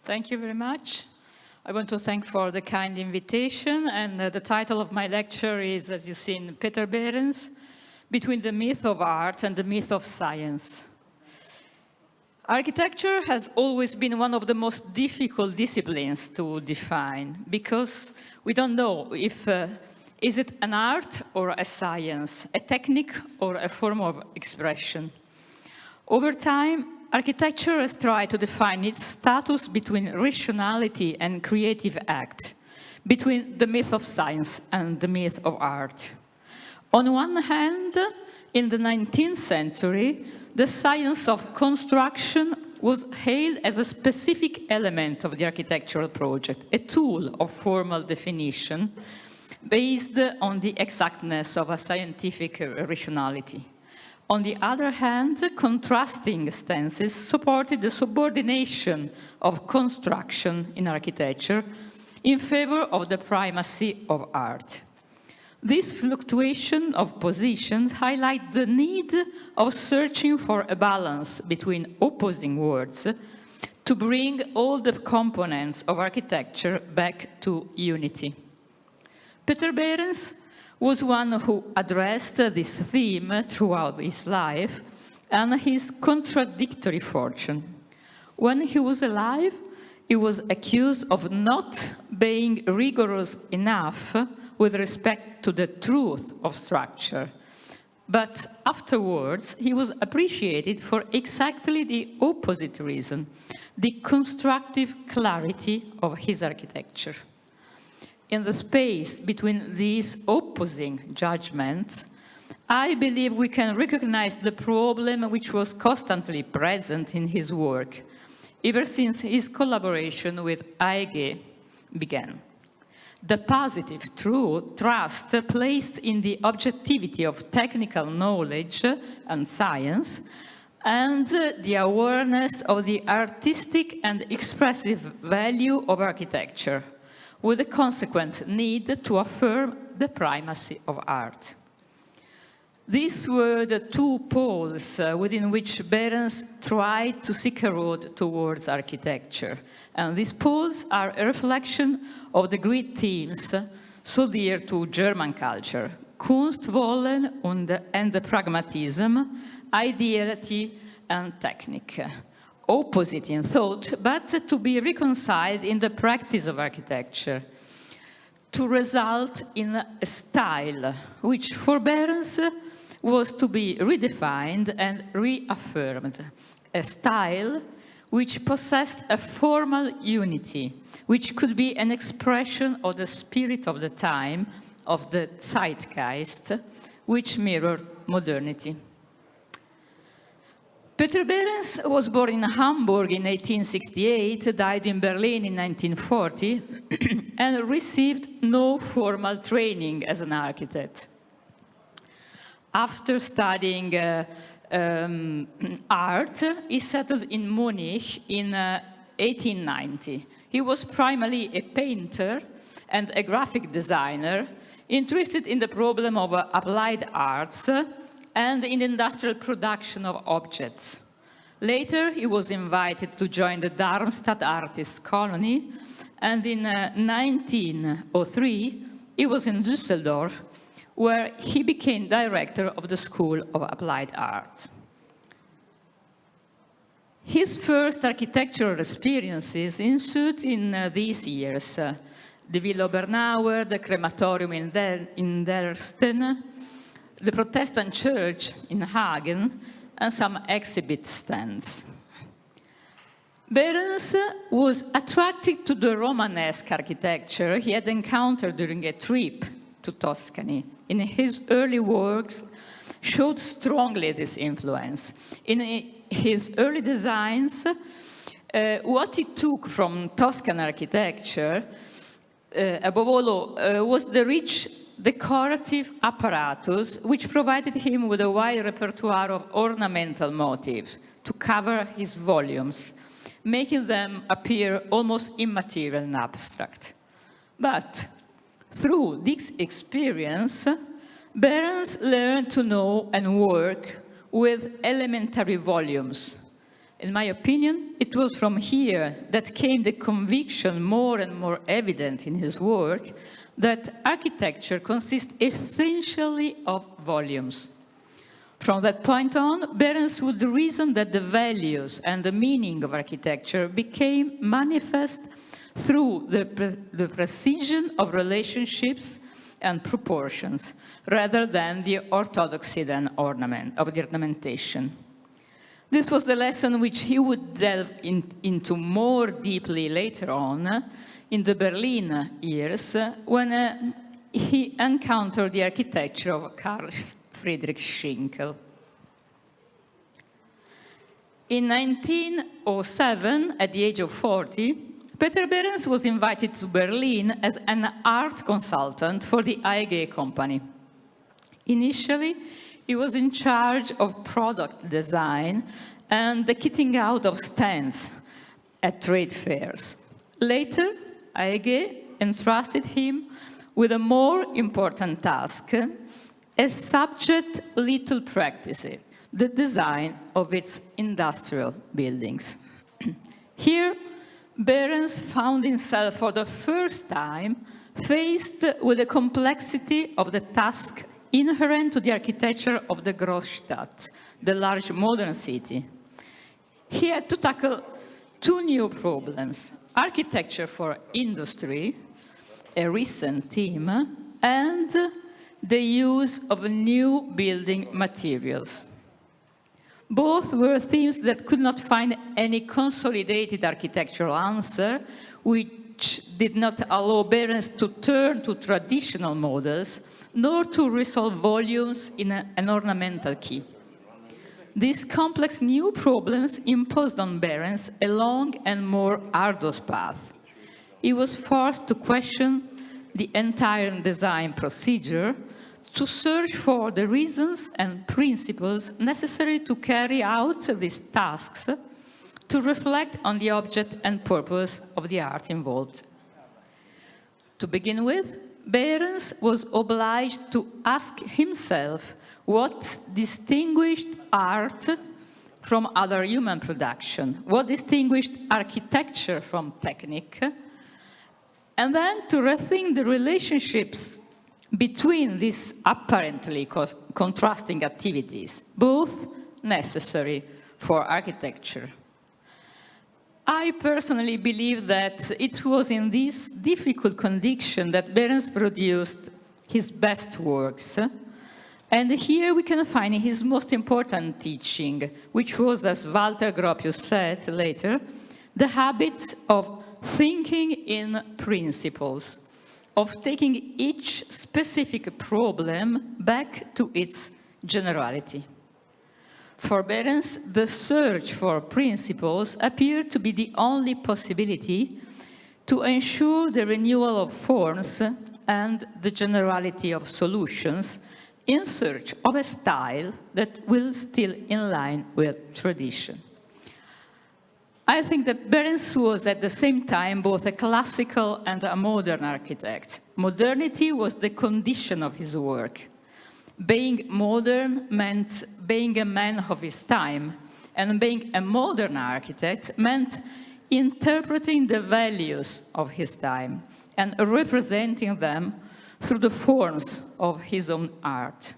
Thank you very much. I want to thank for the kind invitation, and the title of my lecture is, as you've seen, Peter Behrens, Between the Myth of Art and the Myth of Science. Architecture has always been one of the most difficult disciplines to define, because we don't know if is it an art or a science, a technique or a form of expression. Over time, architecture has tried to define its status between rationality and creative act, between the myth of science and the myth of art. On one hand, in the 19th century, the science of construction was hailed as a specific element of the architectural project, a tool of formal definition based on the exactness of a scientific rationality. On the other hand, contrasting stances supported the subordination of construction in architecture in favor of the primacy of art. This fluctuation of positions highlights the need of searching for a balance between opposing words to bring all the components of architecture back to unity. Peter Behrens was one who addressed this theme throughout his life and his contradictory fortune. When he was alive, he was accused of not being rigorous enough with respect to the truth of structure. But afterwards, he was appreciated for exactly the opposite reason, the constructive clarity of his architecture. In the space between these opposing judgments, I believe we can recognize the problem which was constantly present in his work, ever since his collaboration with Aege began. The positive trust placed in the objectivity of technical knowledge and science, and the awareness of the artistic and expressive value of architecture, with the consequent need to affirm the primacy of art. These were the two poles within which Behrens tried to seek a road towards architecture. And these poles are a reflection of the great themes so dear to German culture: Kunstwollen and pragmatism, ideality and technique. Opposite in thought, but to be reconciled in the practice of architecture, to result in a style which for Behrens was to be redefined and reaffirmed, a style which possessed a formal unity, which could be an expression of the spirit of the time, of the zeitgeist, which mirrored modernity. Peter Behrens was born in Hamburg in 1868, died in Berlin in 1940, and received no formal training as an architect. After studying art, he settled in Munich in 1890. He was primarily a painter and a graphic designer, interested in the problem of applied arts and in industrial production of objects. Later, he was invited to join the Darmstadt Artists Colony, and in 1903, he was in Düsseldorf, where he became director of the School of Applied Art. His first architectural experiences ensued in these years: the Villa Bernauer, the crematorium in Dresden, the Protestant church in Hagen, and some exhibit stands. Behrens was attracted to the Romanesque architecture he had encountered during a trip to Tuscany. In his early works, showed strongly this influence. In his early designs, what he took from Tuscan architecture, above all, was the rich decorative apparatus, which provided him with a wide repertoire of ornamental motifs to cover his volumes, making them appear almost immaterial and abstract. But through this experience, Behrens learned to know and work with elementary volumes, In my opinion, it was from here that came the conviction, more and more evident in his work, that architecture consists essentially of volumes. From that point on, Behrens would reason that the values and the meaning of architecture became manifest through the precision of relationships and proportions, rather than the orthodoxy of the ornamentation. This was the lesson which he would delve into more deeply later on in the Berlin years, when he encountered the architecture of Carl Friedrich Schinkel. In 1907, at the age of 40, Peter Behrens was invited to Berlin as an art consultant for the AEG company. Initially, he was in charge of product design and the kitting out of stands at trade fairs. Later, AEG entrusted him with a more important task, a subject little practiced, the design of its industrial buildings. Here, Behrens found himself for the first time faced with the complexity of the task inherent to the architecture of the Großstadt, the large modern city. He had to tackle two new problems: architecture for industry, a recent theme, and the use of new building materials. Both were themes that could not find any consolidated architectural answer, which did not allow Behrens to turn to traditional models, nor to resolve volumes in an ornamental key. These complex new problems imposed on Behrens a long and more arduous path. He was forced to question the entire design procedure, to search for the reasons and principles necessary to carry out these tasks, to reflect on the object and purpose of the art involved. To begin with, Behrens was obliged to ask himself what distinguished art from other human production, what distinguished architecture from technique, and then to rethink the relationships between these apparently contrasting activities, both necessary for architecture. I personally believe that it was in this difficult condition that Behrens produced his best works. And here we can find his most important teaching, which was, as Walter Gropius said later, the habit of thinking in principles, of taking each specific problem back to its generality. For Behrens, the search for principles appeared to be the only possibility to ensure the renewal of forms and the generality of solutions in search of a style that will still in line with tradition. I think that Behrens was at the same time both a classical and a modern architect. Modernity was the condition of his work. Being modern meant being a man of his time, and being a modern architect meant interpreting the values of his time and representing them through the forms of his own art.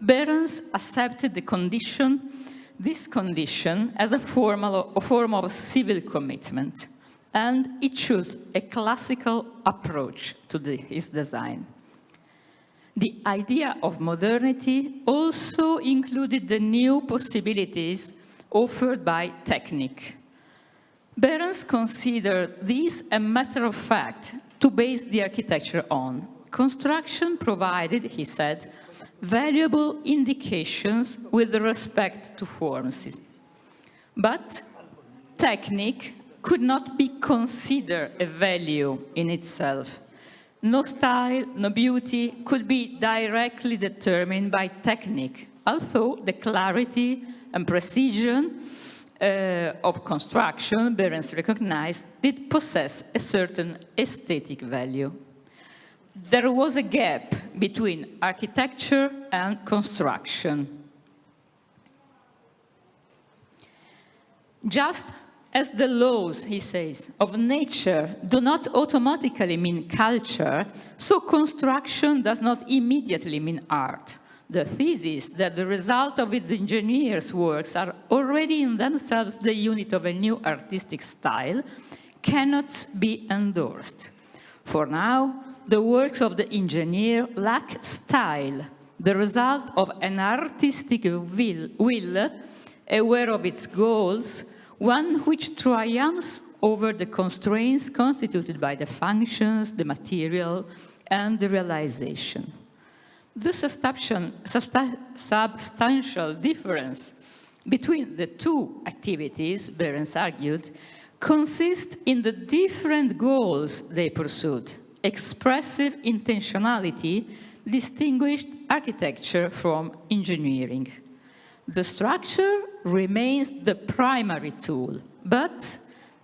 Behrens accepted this condition as a form of civil commitment, and he chose a classical approach to his design. The idea of modernity also included the new possibilities offered by technique. Behrens considered this a matter of fact to base the architecture on. Construction provided, he said, valuable indications with respect to forms. But technique could not be considered a value in itself. No style, no beauty could be directly determined by technique, although the clarity and precision of construction, Behrens recognized, did possess a certain aesthetic value. There was a gap between architecture and construction. Just as the laws, he says, of nature do not automatically mean culture, so construction does not immediately mean art. The thesis that the result of the engineer's works are already in themselves the unit of a new artistic style cannot be endorsed. For now, the works of the engineer lack style, the result of an artistic will, aware of its goals, one which triumphs over the constraints constituted by the functions, the material, and the realization. The substantial difference between the two activities, Behrens argued, consists in the different goals they pursued. Expressive intentionality distinguished architecture from engineering. The structure remains the primary tool, but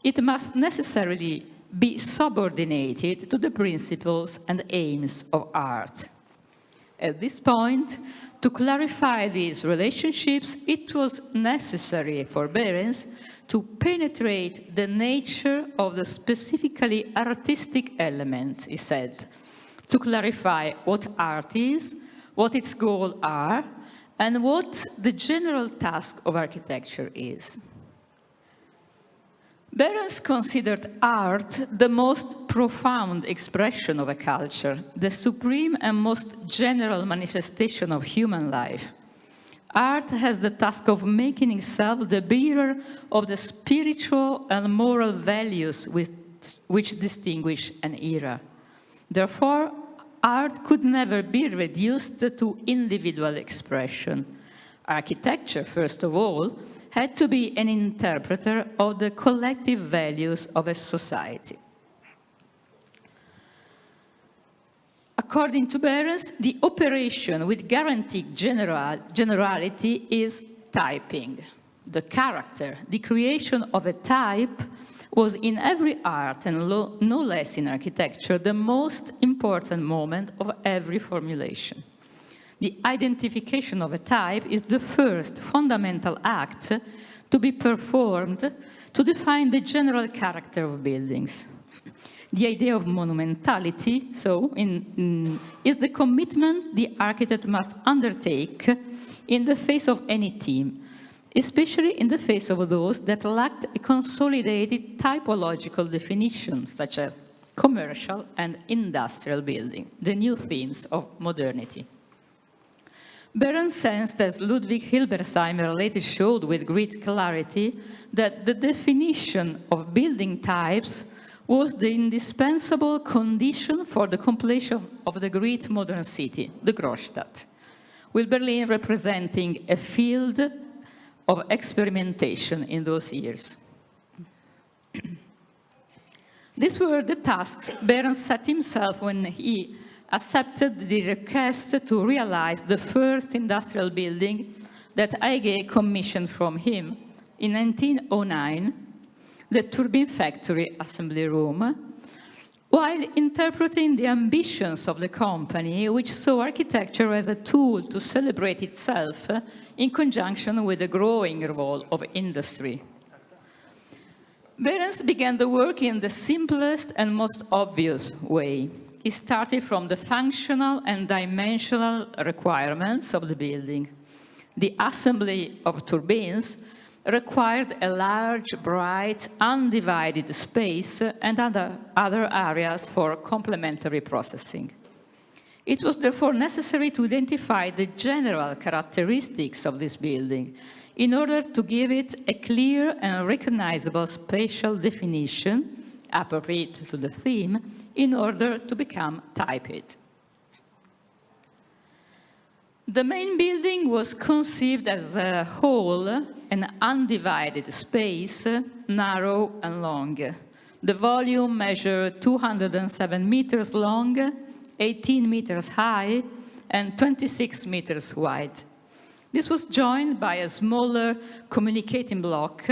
it must necessarily be subordinated to the principles and aims of art. At this point, to clarify these relationships, it was necessary for Behrens to penetrate the nature of the specifically artistic element, he said, to clarify what art is, what its goals are, and what the general task of architecture is. Behrens considered art the most profound expression of a culture, the supreme and most general manifestation of human life. Art has the task of making itself the bearer of the spiritual and moral values which distinguish an era. Therefore, art could never be reduced to individual expression. Architecture, first of all, had to be an interpreter of the collective values of a society. According to Behrens, the operation with guaranteed generality is typing. The character, the creation of a type, was in every art, and no less in architecture, the most important moment of every formulation. The identification of a type is the first fundamental act to be performed to define the general character of buildings. The idea of monumentality, is the commitment the architect must undertake in the face of any theme, especially in the face of those that lacked a consolidated typological definition, such as commercial and industrial building, the new themes of modernity. Behrens sensed, as Ludwig Hilbersheimer later showed with great clarity, that the definition of building types was the indispensable condition for the completion of the great modern city, the Großstadt, with Berlin representing a field of experimentation in those years. These were the tasks Behrens set himself when he accepted the request to realize the first industrial building that Aige commissioned from him in 1909, the Turbine Factory Assembly Room, while interpreting the ambitions of the company, which saw architecture as a tool to celebrate itself in conjunction with the growing role of industry. Behrens began the work in the simplest and most obvious way. He started from the functional and dimensional requirements of the building. The assembly of turbines required a large, bright, undivided space and other areas for complementary processing. It was therefore necessary to identify the general characteristics of this building in order to give it a clear and recognizable spatial definition appropriate to the theme in order to become typed. The main building was conceived as a whole, an undivided space, narrow and long. The volume measured 207 meters long, 18 meters high, and 26 meters wide. This was joined by a smaller communicating block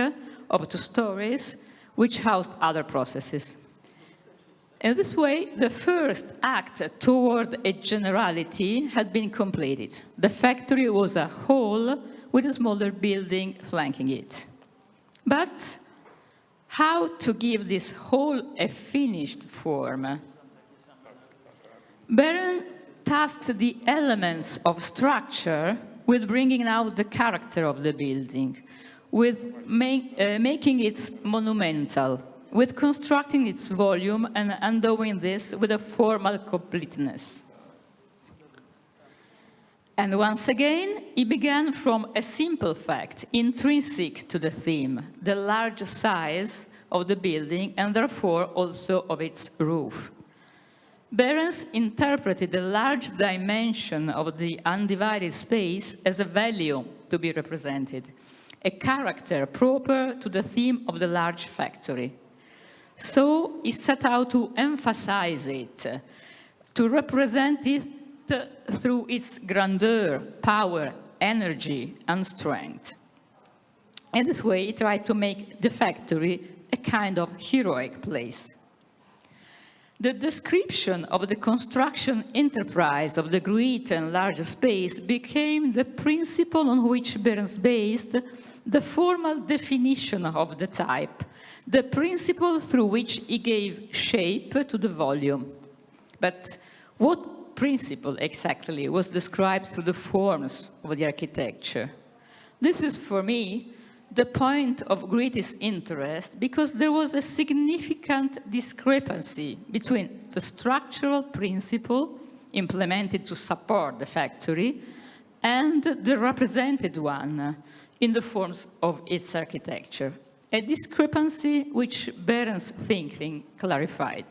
of 2 stories, which housed other processes. In this way, the first act toward a generality had been completed. The factory was a whole with a smaller building flanking it. But how to give this whole a finished form? Behrens tasked the elements of structure with bringing out the character of the building, with making it monumental, with constructing its volume and endowing this with a formal completeness. And once again, he began from a simple fact, intrinsic to the theme, the large size of the building and therefore also of its roof. Behrens interpreted the large dimension of the undivided space as a value to be represented, a character proper to the theme of the large factory. So he set out to emphasize it, to represent it through its grandeur, power, energy, and strength. In this way, he tried to make the factory a kind of heroic place. The description of the construction enterprise of the great and large space became the principle on which Behrens based the formal definition of the type, the principle through which he gave shape to the volume. But what principle exactly was described through the forms of the architecture? This is, for me, the point of greatest interest because there was a significant discrepancy between the structural principle implemented to support the factory and the represented one in the forms of its architecture, a discrepancy which Behrens' thinking clarified.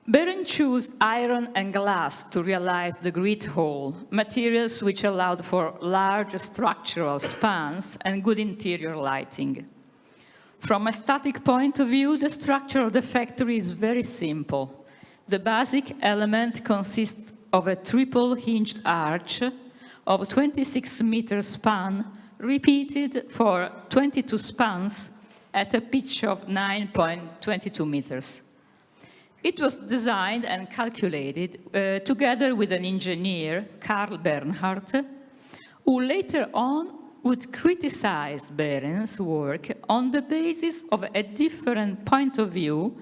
Behrens chose iron and glass to realize the great whole, materials which allowed for large structural spans and good interior lighting. From a static point of view, the structure of the factory is very simple. The basic element consists of a triple hinged arch of 26 meters span, repeated for 22 spans at a pitch of 9.22 meters. It was designed and calculated together with an engineer, Karl Bernhardt, who later on would criticize Behrens' work on the basis of a different point of view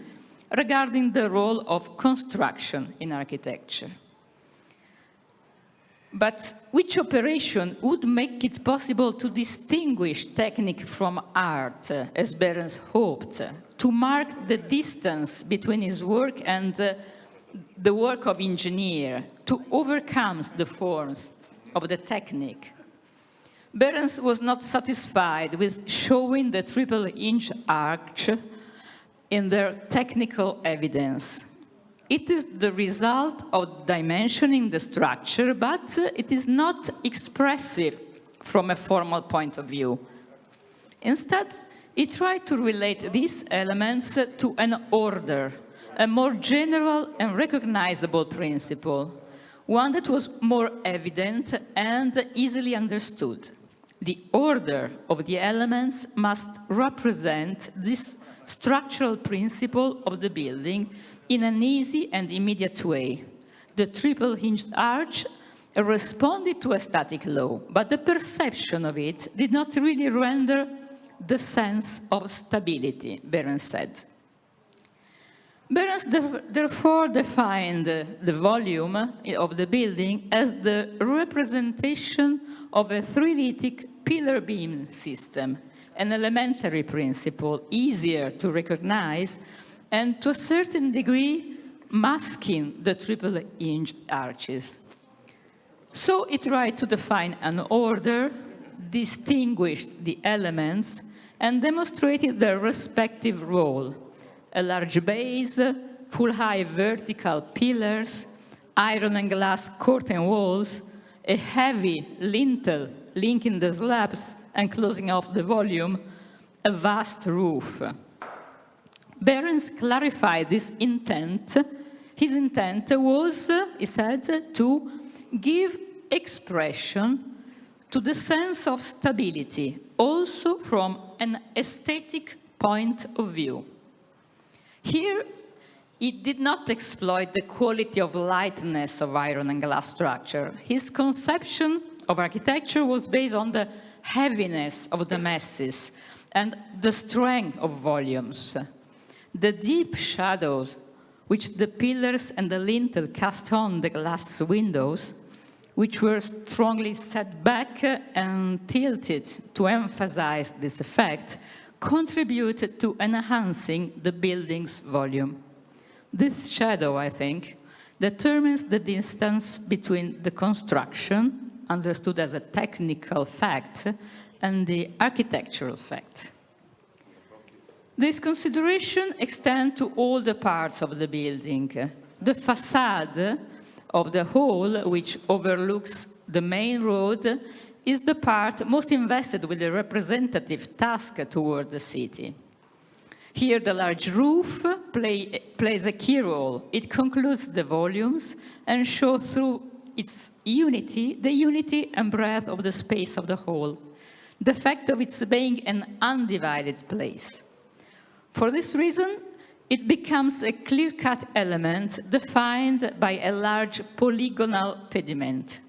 regarding the role of construction in architecture. But which operation would make it possible to distinguish technique from art, as Behrens hoped, to mark the distance between his work and the work of engineer, to overcome the forms of the technique? Behrens was not satisfied with showing the triple-inch arch in their technical evidence. It is the result of dimensioning the structure, but it is not expressive from a formal point of view. Instead, he tried to relate these elements to an order, a more general and recognizable principle, one that was more evident and easily understood. The order of the elements must represent this structural principle of the building in an easy and immediate way. The triple-hinged arch responded to a static law, but the perception of it did not really render the sense of stability, Behrens said. Behrens therefore defined the volume of the building as the representation of a three-lithic pillar beam system, an elementary principle, easier to recognize, and to a certain degree, masking the triple-hinged arches. So it tried to define an order, distinguished the elements, and demonstrated their respective role. A large base, full-height vertical pillars, iron and glass curtain walls, a heavy lintel linking the slabs and closing off the volume, a vast roof. Behrens clarified this intent. His intent was, he said, to give expression to the sense of stability, also from an aesthetic point of view. Here, he did not exploit the quality of lightness of iron and glass structure. His conception of architecture was based on the heaviness of the masses and the strength of volumes. The deep shadows which the pillars and the lintel cast on the glass windows, which were strongly set back and tilted to emphasize this effect, contributed to enhancing the building's volume. This shadow, I think, determines the distance between the construction, understood as a technical fact, and the architectural fact. This consideration extends to all the parts of the building. The facade of the hall, which overlooks the main road, is the part most invested with the representative task toward the city. Here, the large roof plays a key role. It concludes the volumes and shows through its unity, the unity and breadth of the space of the whole, the fact of its being an undivided place. For this reason, it becomes a clear-cut element defined by a large polygonal pediment.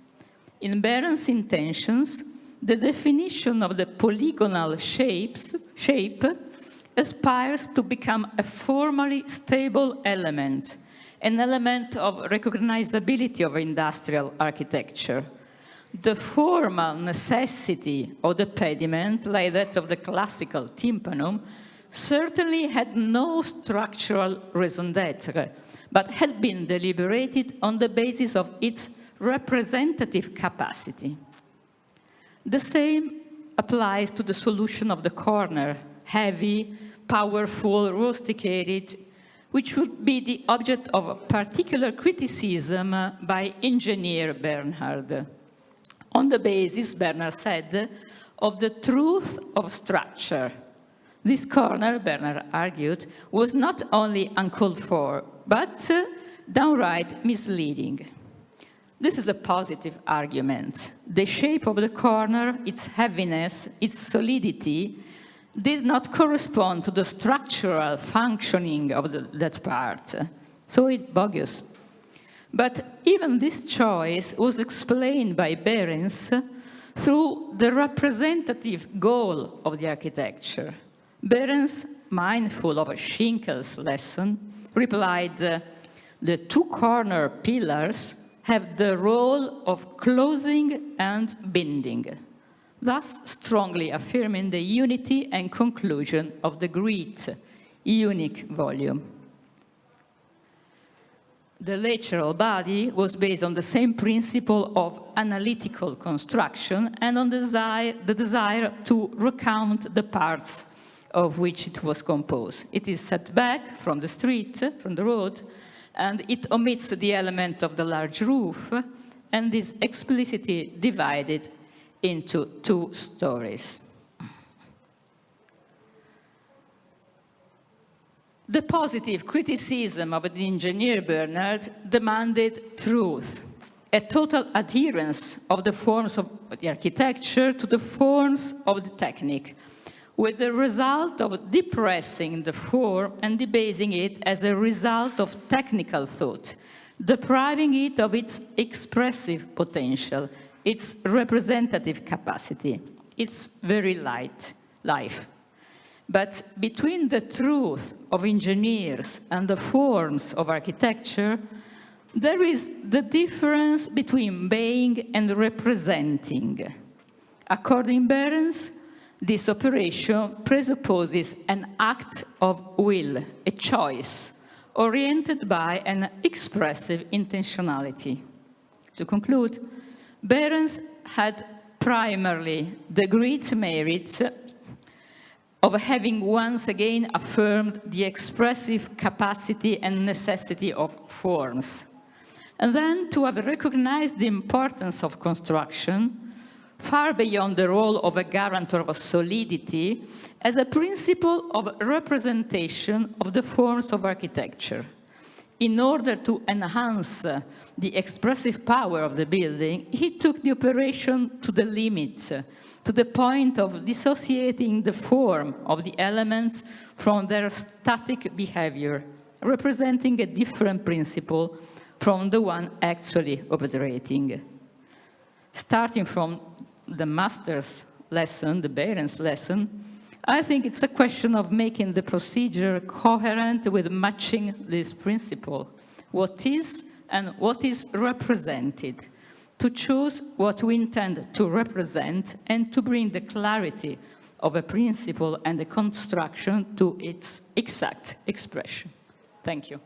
In Behrens' intentions, the definition of the polygonal shape aspires to become a formally stable element, an element of recognizability of industrial architecture. The formal necessity of the pediment, like that of the classical tympanum, certainly had no structural raison d'être, but had been deliberated on the basis of its representative capacity. The same applies to the solution of the corner, heavy, powerful, rusticated, which would be the object of a particular criticism by engineer Bernhard. On the basis, Bernhard said, of the truth of structure. This corner, Bernhard argued, was not only uncalled for, but downright misleading. This is a positive argument. The shape of the corner, its heaviness, its solidity, did not correspond to the structural functioning of that part. So it's bogus. But even this choice was explained by Behrens through the representative goal of the architecture. Behrens, mindful of Schinkel's lesson, replied, the two corner pillars have the role of closing and binding, thus strongly affirming the unity and conclusion of the great, unique volume. The lateral body was based on the same principle of analytical construction and on the desire to recount the parts of which it was composed. It is set back from the street, from the road, and it omits the element of the large roof and is explicitly divided into two stories. The positive criticism of the engineer Bernhard demanded truth, a total adherence of the forms of the architecture to the forms of the technique, with the result of depressing the form and debasing it as a result of technical thought, depriving it of its expressive potential, its representative capacity, its very life. But between the truth of engineers and the forms of architecture, there is the difference between being and representing. According to Behrens, this operation presupposes an act of will, a choice, oriented by an expressive intentionality. To conclude, Behrens had primarily the great merit of having once again affirmed the expressive capacity and necessity of forms, and then to have recognized the importance of construction, far beyond the role of a guarantor of solidity, as a principle of representation of the forms of architecture. In order to enhance the expressive power of the building, he took the operation to the limit, to the point of dissociating the form of the elements from their static behavior, representing a different principle from the one actually operating. starting from the master's lesson, the Behrens lesson, I think it's a question of making the procedure coherent with matching this principle. What is and what is represented, to choose what we intend to represent and to bring the clarity of a principle and a construction to its exact expression. Thank you.